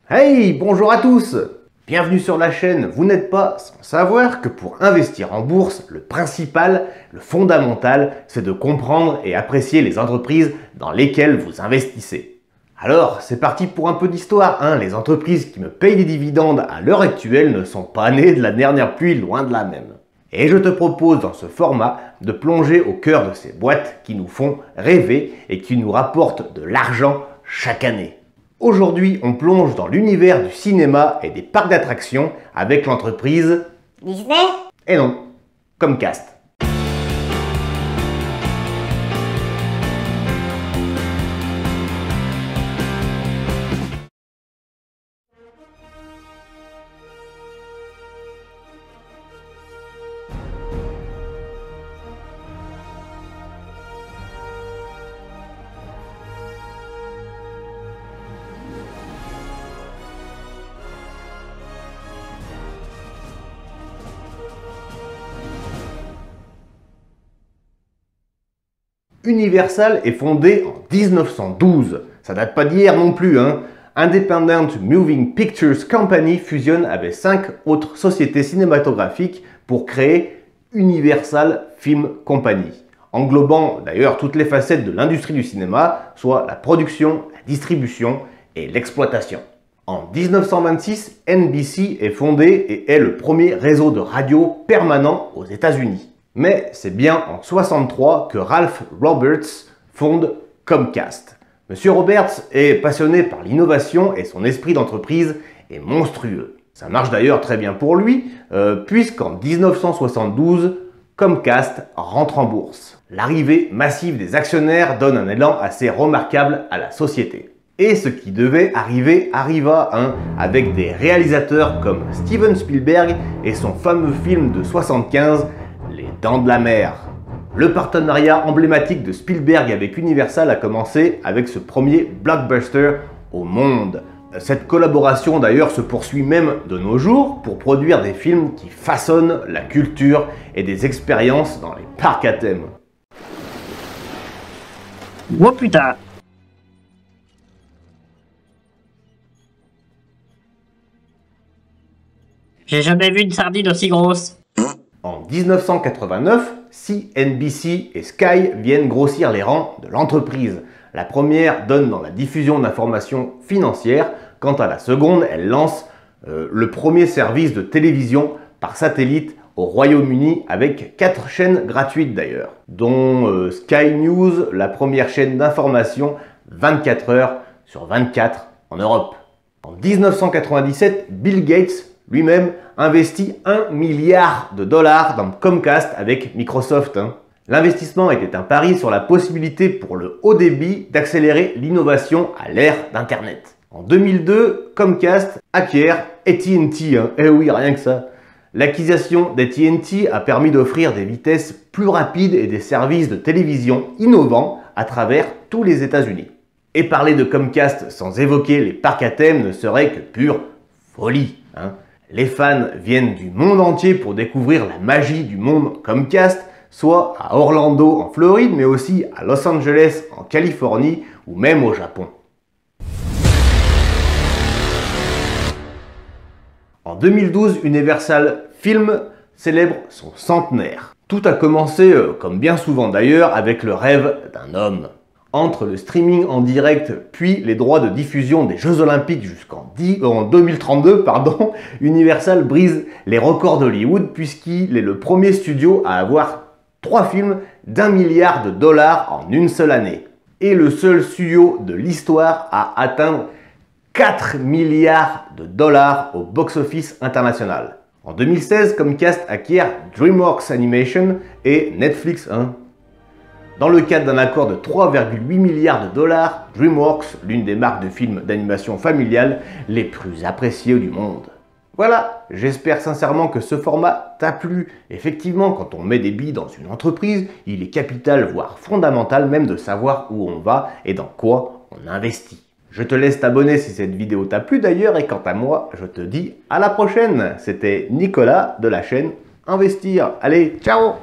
Hey, bonjour à tous! Bienvenue sur la chaîne. Vous n'êtes pas sans savoir que pour investir en bourse, le principal, le fondamental, c'est de comprendre et apprécier les entreprises dans lesquelles vous investissez. Alors, c'est parti pour un peu d'histoire, hein. Les entreprises qui me payent des dividendes à l'heure actuelle ne sont pas nées de la dernière pluie, loin de là même. Et je te propose dans ce format de plonger au cœur de ces boîtes qui nous font rêver et qui nous rapportent de l'argent chaque année. Aujourd'hui, on plonge dans l'univers du cinéma et des parcs d'attractions avec l'entreprise Disney? Et non, Comcast. Universal est fondé en 1912. Ça date pas d'hier non plus, hein. Independent Moving Pictures Company fusionne avec 5 autres sociétés cinématographiques pour créer Universal Film Company, englobant d'ailleurs toutes les facettes de l'industrie du cinéma, soit la production, la distribution et l'exploitation. En 1926, NBC est fondé et est le premier réseau de radio permanent aux États-Unis. Mais c'est bien en 1963 que Ralph Roberts fonde Comcast. Monsieur Roberts est passionné par l'innovation et son esprit d'entreprise est monstrueux. Ça marche d'ailleurs très bien pour lui, puisqu'en 1972, Comcast rentre en bourse. L'arrivée massive des actionnaires donne un élan assez remarquable à la société. Et ce qui devait arriver arriva, hein, avec des réalisateurs comme Steven Spielberg et son fameux film de 1975, Les Dents de la Mer. Le partenariat emblématique de Spielberg avec Universal a commencé avec ce premier blockbuster au monde. Cette collaboration d'ailleurs se poursuit même de nos jours pour produire des films qui façonnent la culture et des expériences dans les parcs à thème. Oh putain! J'ai jamais vu une sardine aussi grosse. En 1989, CNBC et Sky viennent grossir les rangs de l'entreprise. La première donne dans la diffusion d'informations financières, quant à la seconde, elle lance le premier service de télévision par satellite au Royaume-Uni avec 4 chaînes gratuites d'ailleurs, dont Sky News, la première chaîne d'information 24 heures sur 24 en Europe. En 1997, Bill Gates lui-même investit $1 milliard dans Comcast avec Microsoft. Hein. L'investissement était un pari sur la possibilité pour le haut débit d'accélérer l'innovation à l'ère d'Internet. En 2002, Comcast acquiert AT&T. Hein. Eh oui, rien que ça. L'acquisition d'AT&T a permis d'offrir des vitesses plus rapides et des services de télévision innovants à travers tous les États-Unis. Et parler de Comcast sans évoquer les parcs à thème ne serait que pure folie. Hein. Les fans viennent du monde entier pour découvrir la magie du monde Comcast, soit à Orlando en Floride, mais aussi à Los Angeles en Californie ou même au Japon. En 2012, Universal Film célèbre son centenaire. Tout a commencé, comme bien souvent d'ailleurs, avec le rêve d'un homme. Entre le streaming en direct puis les droits de diffusion des Jeux Olympiques jusqu'en 2032, Universal brise les records d'Hollywood puisqu'il est le premier studio à avoir 3 films d'$1 milliard en une seule année. Et le seul studio de l'histoire à atteindre 4 milliards de dollars au box-office international. En 2016, Comcast acquiert DreamWorks Animation et Netflix. Dans le cadre d'un accord de 3,8 milliards de dollars, DreamWorks, l'une des marques de films d'animation familiale les plus appréciées du monde. Voilà, j'espère sincèrement que ce format t'a plu. Effectivement, quand on met des billes dans une entreprise, il est capital, voire fondamental même de savoir où on va et dans quoi on investit. Je te laisse t'abonner si cette vidéo t'a plu d'ailleurs, et quant à moi, je te dis à la prochaine. C'était Nicolas de la chaîne Investir. Allez, ciao!